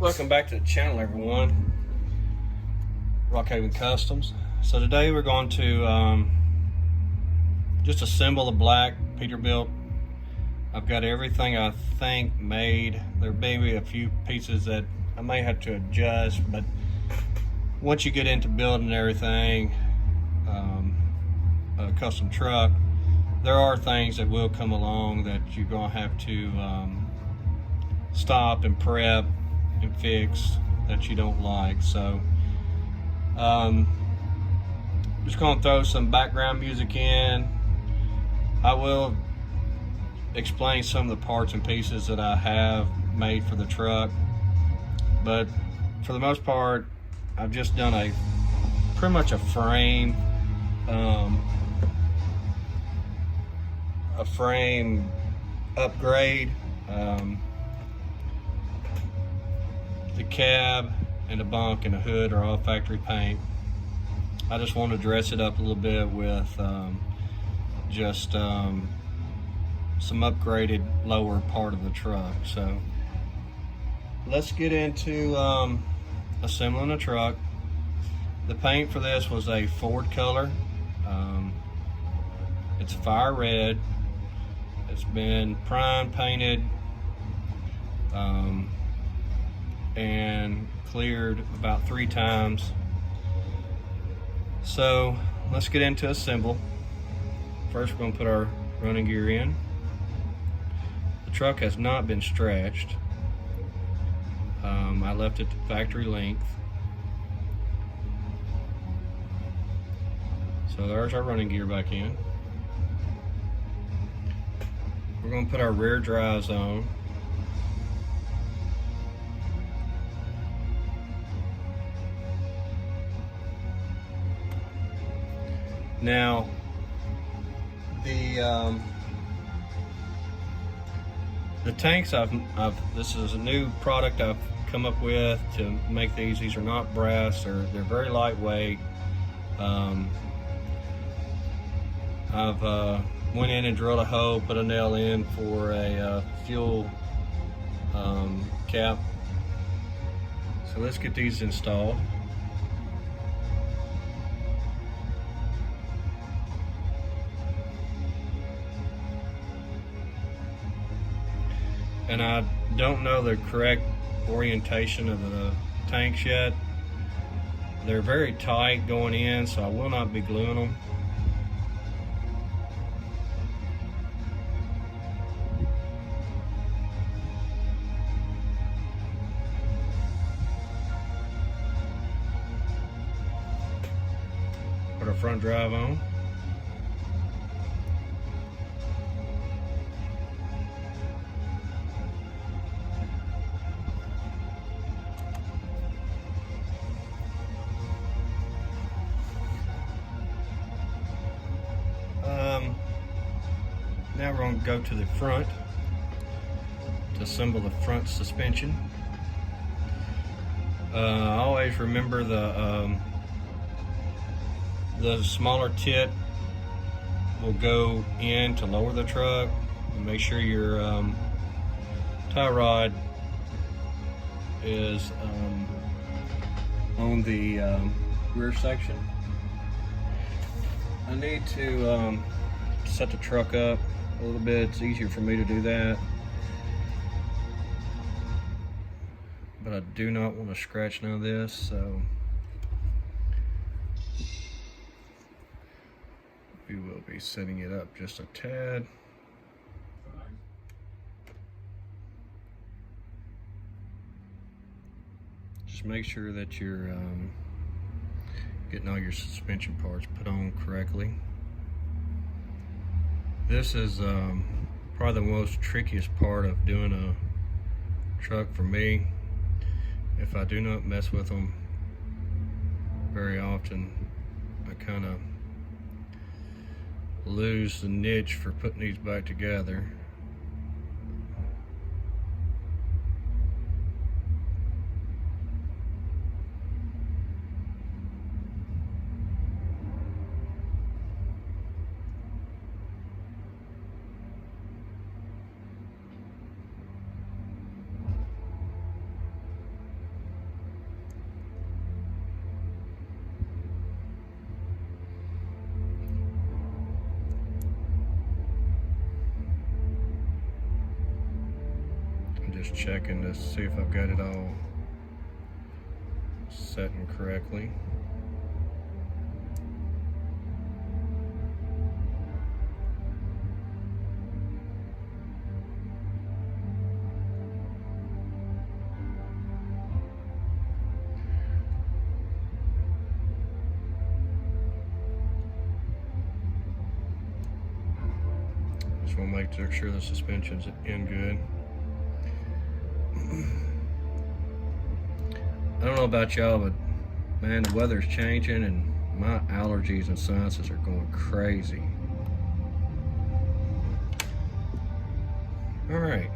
Welcome back to the channel, everyone. Rockhaven Customs. So today we're going to just assemble the black Peterbilt. I've got everything I think made. There may be a few pieces that I may have to adjust, but once you get into building everything, a custom truck, there are things that will come along that you're going to have to stop and prep and fix that you don't like. So just gonna throw some background music in. I will explain some of the parts and pieces that I have made for the truck, but for the most part I've just done pretty much a frame upgrade. The cab and the bunk and the hood are all factory paint. I just want to dress it up a little bit with just some upgraded lower part of the truck. So let's get into assembling the truck. The paint for this was a Ford color. It's fire red. It's been prime painted and cleared about 3 times. So let's get into assemble. First, we're going to put our running gear in. The truck has not been stretched. I left it to factory length. So there's our running gear back in. We're going to put our rear drives on. Now, the tanks this is a new product I've come up with to make these. These are not brass, they're very lightweight. I've went in and drilled a hole, put a nail in for a fuel cap. So let's get these installed. And I don't know the correct orientation of the tanks yet. They're very tight going in, so I will not be gluing them. Put our front drive on. Now we're going to go to the front to assemble the front suspension. I always remember the smaller tit will go in to lower the truck. Make sure your tie rod is on the rear section. I need to set the truck up a little bit. It's easier for me to do that, but I do not want to scratch none of this, so we will be setting it up just a tad. Just make sure that you're getting all your suspension parts put on correctly. This is probably the most trickiest part of doing a truck for me. If I do not mess with them very often, I kind of lose the niche for putting these back together. Just checking to see if I've got it all setting correctly. Just want to make sure the suspension's in good. I don't know about y'all, but man, the weather's changing and my allergies and sinuses are going crazy. All right.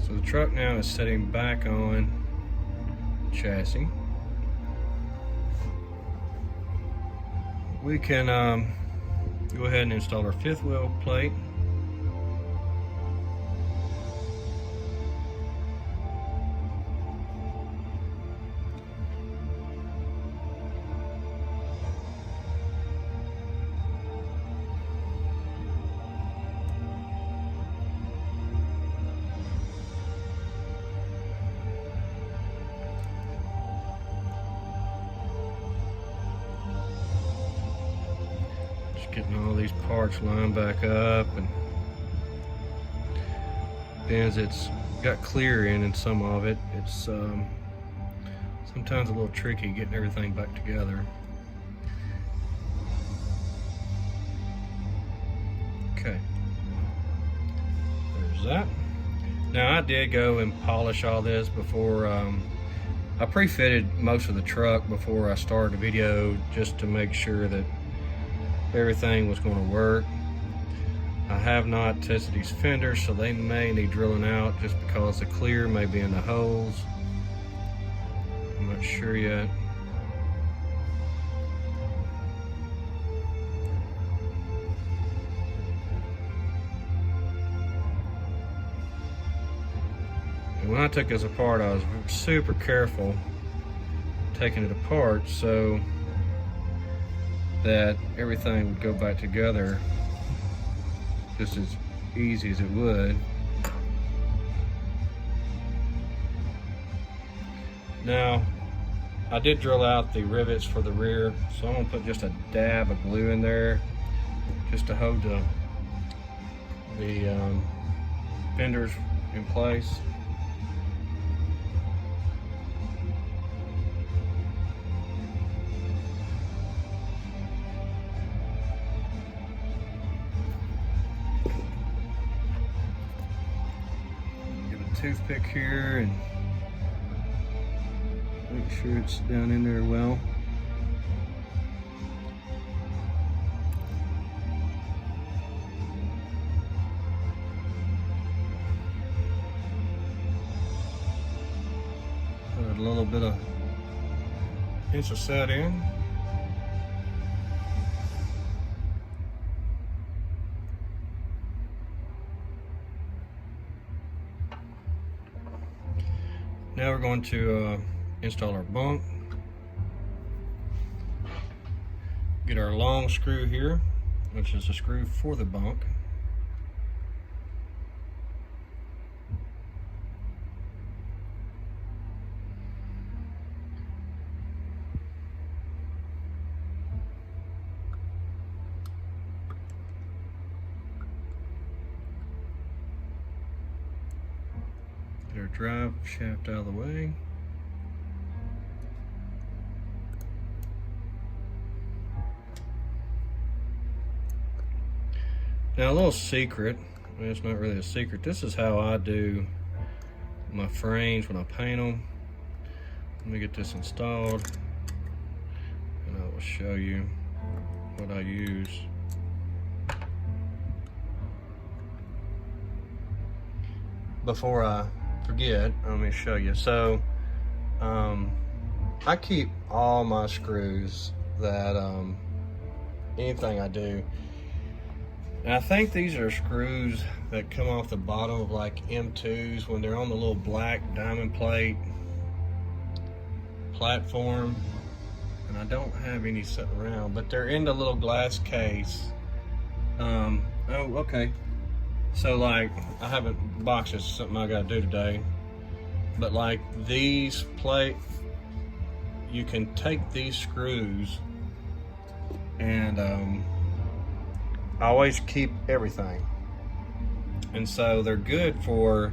So the truck now is sitting back on chassis. We can go ahead and install our fifth wheel plate. Getting all these parts lined back up, and as it's got clear in some of it, it's sometimes a little tricky getting everything back together. Okay, there's that. Now I did go and polish all this before I pre-fitted most of the truck before I started the video, just to make sure that everything was going to work. I have not tested these fenders, so they may need drilling out just because the clear may be in the holes. I'm not sure yet. And when I took this apart, I was super careful taking it apart so that everything would go back together just as easy as it would. Now, I did drill out the rivets for the rear, so I'm gonna put just a dab of glue in there just to hold the fenders in place. Toothpick here and make sure it's down in there well. Put a little bit of pinch of set in. Now we're going to install our bunk. Get our long screw here, which is a screw for the bunk. Get our drive shaft out of the way. Now a little secret, well, it's not really a secret, this is how I do my frames when I paint them. Let me get this installed and I will show you what I use. Before I forget, let me show you. So I keep all my screws that anything I do, and I think these are screws that come off the bottom of like M2s when they're on the little black diamond plate platform. and I don't have any sitting around, but they're in the little glass case. Oh, okay. So like, I haven't boxed this, something I gotta do today. But like these you can take these screws, and I always keep everything. And so they're good for,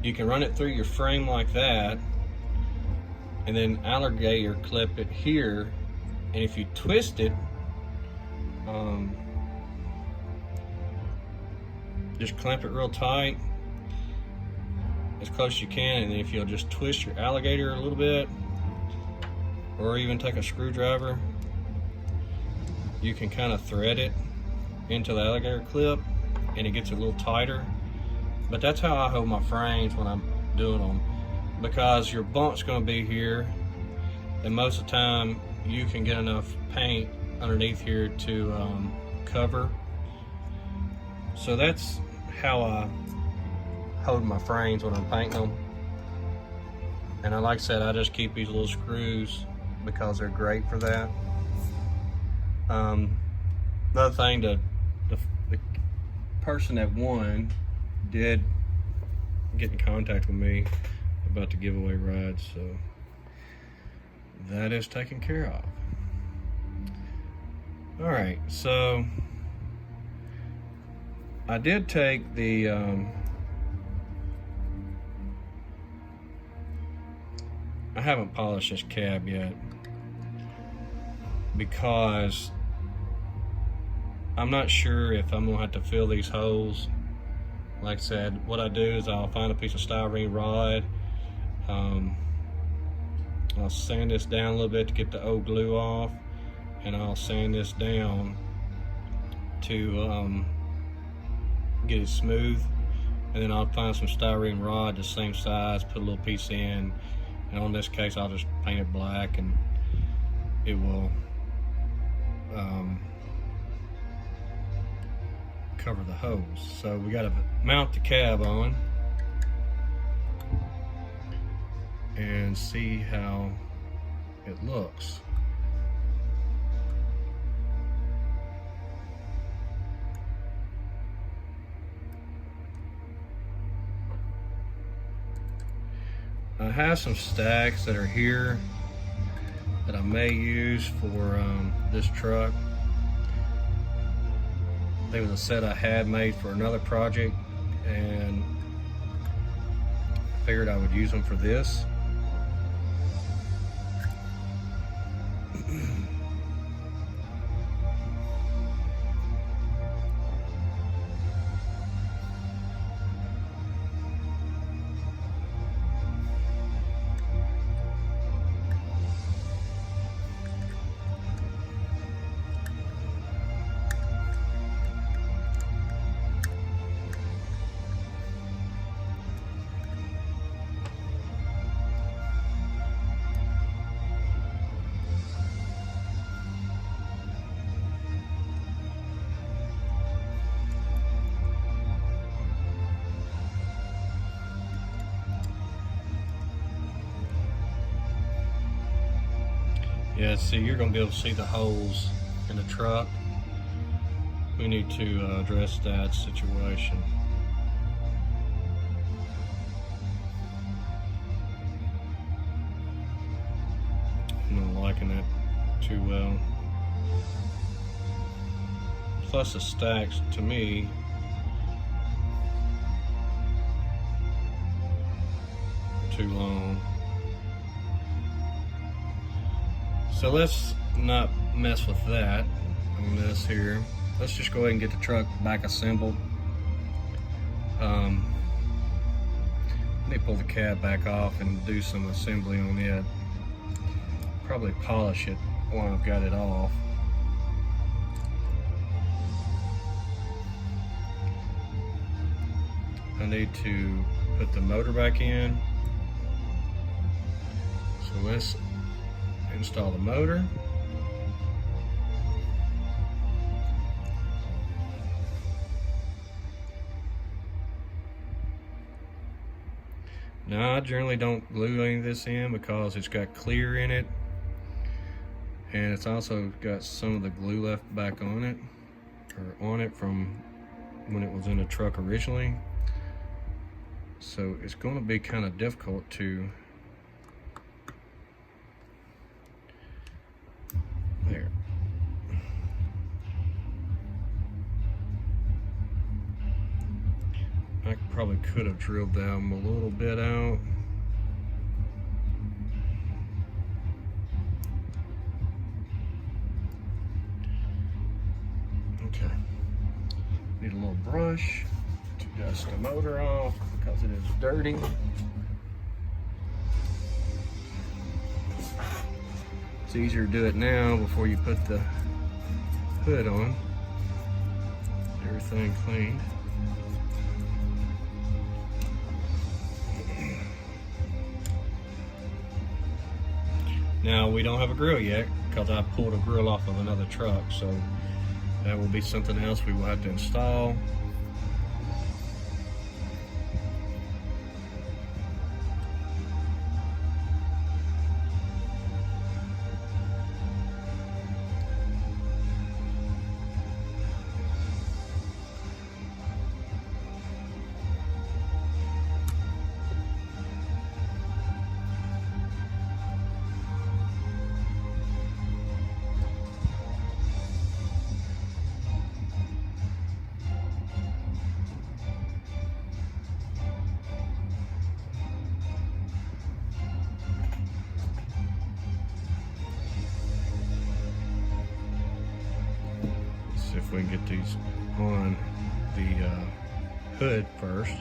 you can run it through your frame like that, and then alligator clip it here, and if you twist it, just clamp it real tight, as close as you can, and then if you'll just twist your alligator a little bit, or even take a screwdriver, you can kind of thread it into the alligator clip, and it gets a little tighter. But that's how I hold my frames when I'm doing them, because your bunk's going to be here, and most of the time you can get enough paint underneath here to cover. So that's how I hold my frames when I'm painting them. And like I said, I just keep these little screws because they're great for that. Another thing, the person that won did get in contact with me about the giveaway ride, so that is taken care of. All right, so I did take the I haven't polished this cab yet because I'm not sure if I'm gonna have to fill these holes. Like I said, what I do is I'll find a piece of styrene rod, I'll sand this down a little bit to get the old glue off, and I'll sand this down to get it smooth, and then I'll find some styrene rod the same size, put a little piece in, and on this case I'll just paint it black, and it will cover the hose. So we got to mount the cab on and see how it looks. I have some stacks that are here that I may use for this truck. They was a set I had made for another project, and figured I would use them for this. Yeah, see, you're gonna be able to see the holes in the truck. We need to address that situation. I'm not liking it too well. Plus the stacks, to me, are too long. So let's not mess with that on this here. Let's just go ahead and get the truck back assembled. Let me pull the cab back off and do some assembly on it. Probably polish it while I've got it off. I need to put the motor back in. So let's install the motor. Now I generally don't glue any of this in because it's got clear in it. and it's also got some of the glue left back on it, or on it from when it was in the truck originally. So it's going to be kind of difficult to, there. I probably could have drilled them a little bit out. Okay. Need a little brush to dust the motor off because it is dirty. It's easier to do it now before you put the hood on. Everything cleaned. Now we don't have a grill yet because I pulled a grill off of another truck, so that will be something else we will have to install. See if we can get these on the hood first.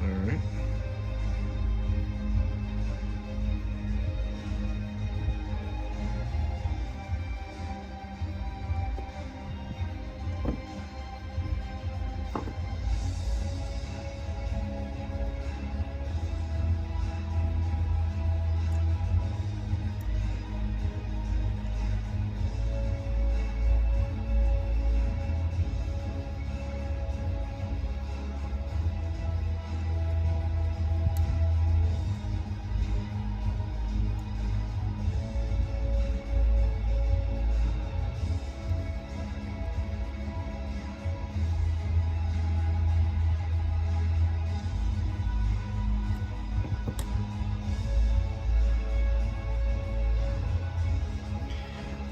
All right.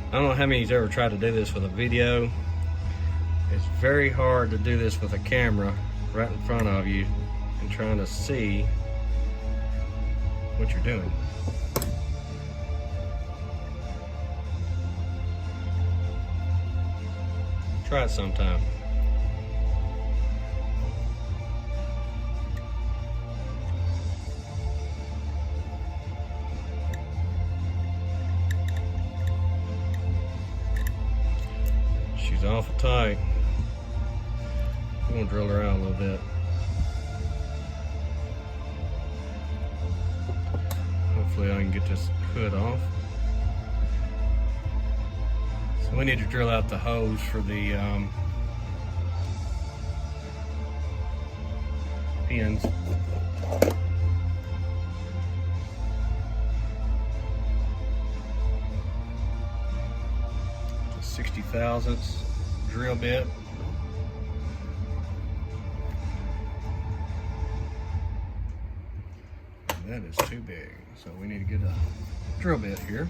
I don't know how many's ever tried to do this with a video. It's very hard to do this with a camera right in front of you and trying to see what you're doing. Try it sometime. She's awful tight. I'm gonna drill her out a little bit. Hopefully I can get this hood off. So we need to drill out the hose for the pins. 60 thousandths drill bit. That is too big, so we need to get a drill bit here.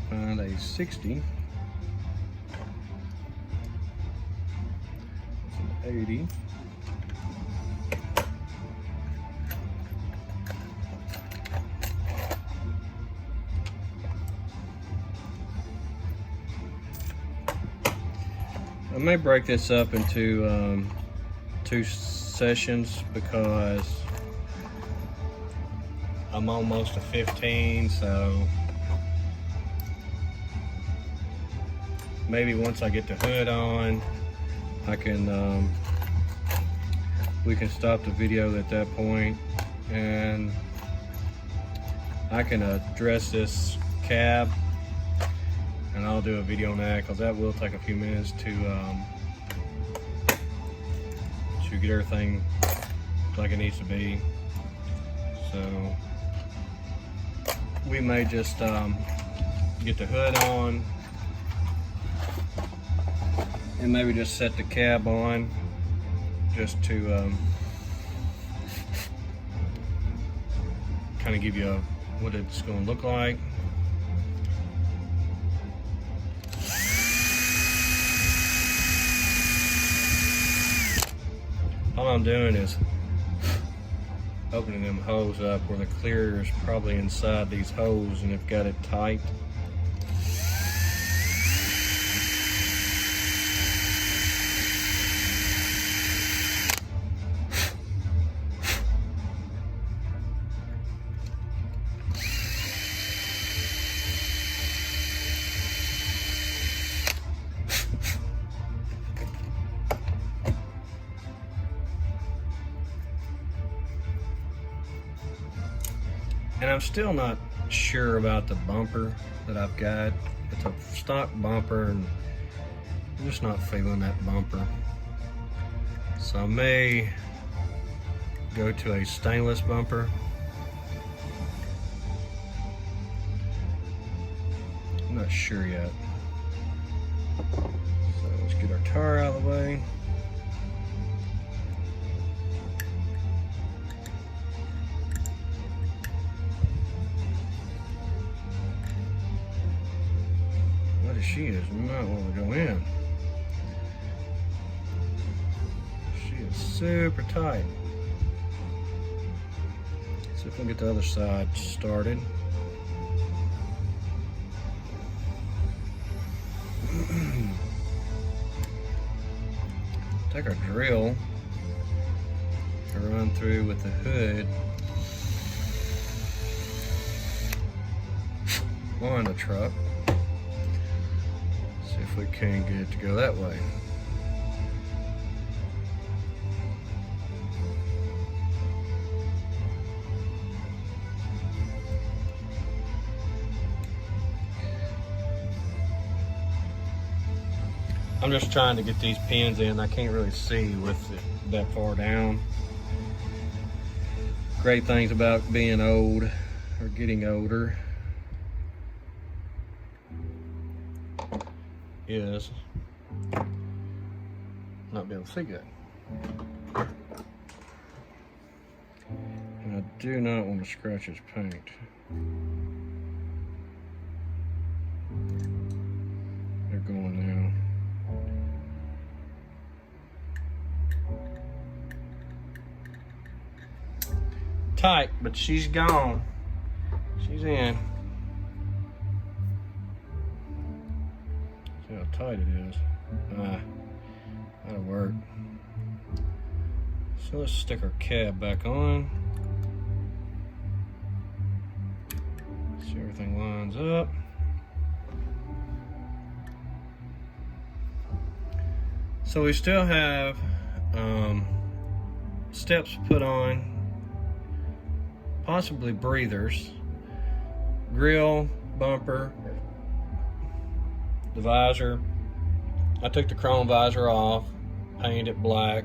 Find a 60. It's an 80. I may break this up into 2 sessions because I'm almost to 15, so maybe once I get the hood on, I can we can stop the video at that point, and I can address this cab. And I'll do a video on that because that will take a few minutes to to get everything like it needs to be. So we may just get the hood on and maybe just set the cab on just to kind of give you what it's going to look like. All I'm doing is opening them holes up where the clear is probably inside these holes and have got it tight. And I'm still not sure about the bumper that I've got. It's a stock bumper and I'm just not feeling that bumper. So I may go to a stainless bumper. I'm not sure yet. So let's get our tire out of the way. She is not want to go in. She is super tight. See if we can get the other side started. Take our drill and run through with the hood on the truck. See if we can get it to go that way. I'm just trying to get these pins in. I can't really see with it that far down. Great things about being old or getting older is not being able to see good. And I do not want to scratch his paint. They're going now. Tight, but she's gone. She's in. See how tight it is. That'll work. So let's stick our cab back on. See everything lines up. So we still have steps put on, possibly breathers, grill, bumper, the visor. I took the chrome visor off, painted it black,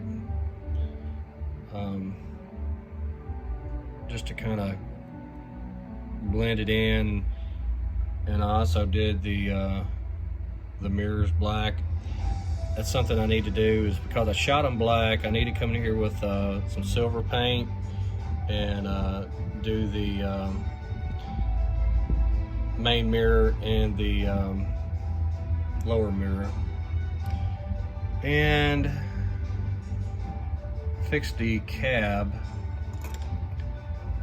just to kind of blend it in. And I also did the mirrors black. That's something I need to do, is because I shot them black, I need to come in here with some silver paint and do the main mirror and the lower mirror, and fix the cab,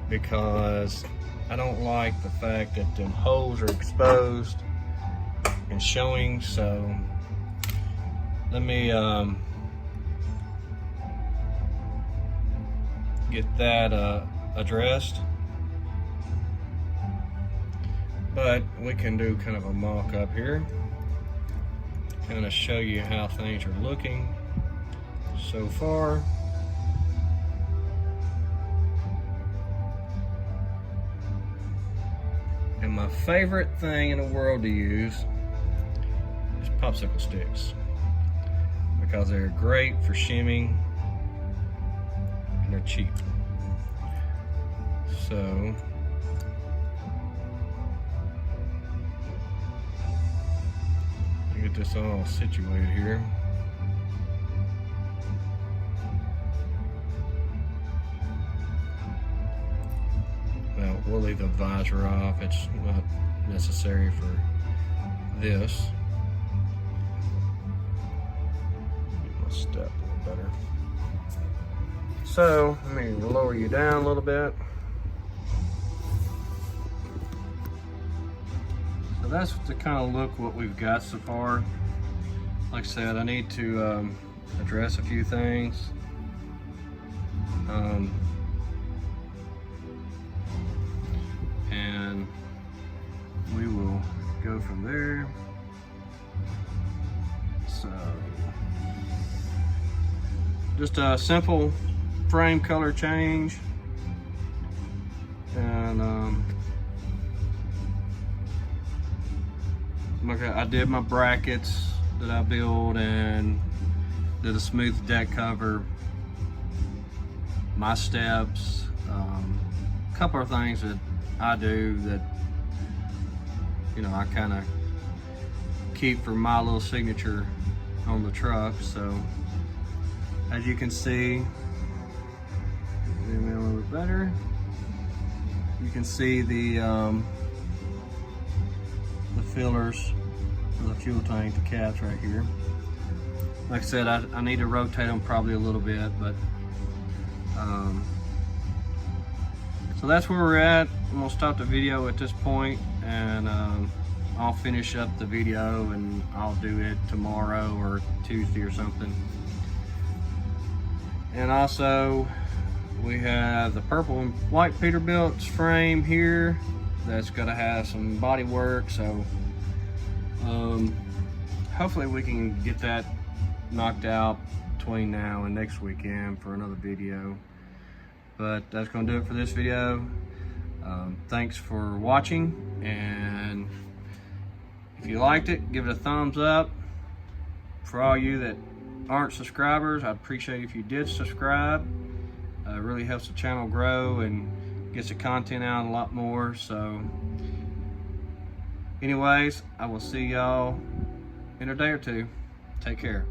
because I don't like the fact that them holes are exposed and showing. So let me get that addressed. But we can do kind of a mock-up here, kind of show you how things are looking so far. And my favorite thing in the world to use is popsicle sticks, because they're great for shimming they're cheap. So get this all situated here. Now we'll leave the visor off. It's not necessary for this. Get my step a little better. So let me lower you down a little bit. So that's the kind of look what we've got so far. Like I said, I need to address a few things. And we will go from there. So just a simple frame color change, and I did my brackets that I built and did a smooth deck cover, my steps, a couple of things that I do that, you know, I kind of keep for my little signature on the truck. So as you can see, zoom in a little bit better, you can see the fillers for the fuel tank, the caps right here. Like I said, I need to rotate them probably a little bit, but so that's where we're at. I'm gonna stop the video at this point, and I'll finish up the video and I'll do it tomorrow or Tuesday or something. And also we have the purple and white Peterbilt frame here that's gonna have some body work, so hopefully we can get that knocked out between now and next weekend for another video. But that's gonna do it for this video. Thanks for watching, and if you liked it, give it a thumbs up. For all you that aren't subscribers, I'd appreciate if you did subscribe. It really helps the channel grow and gets the content out a lot more. So anyways, I will see y'all in a day or two. Take care.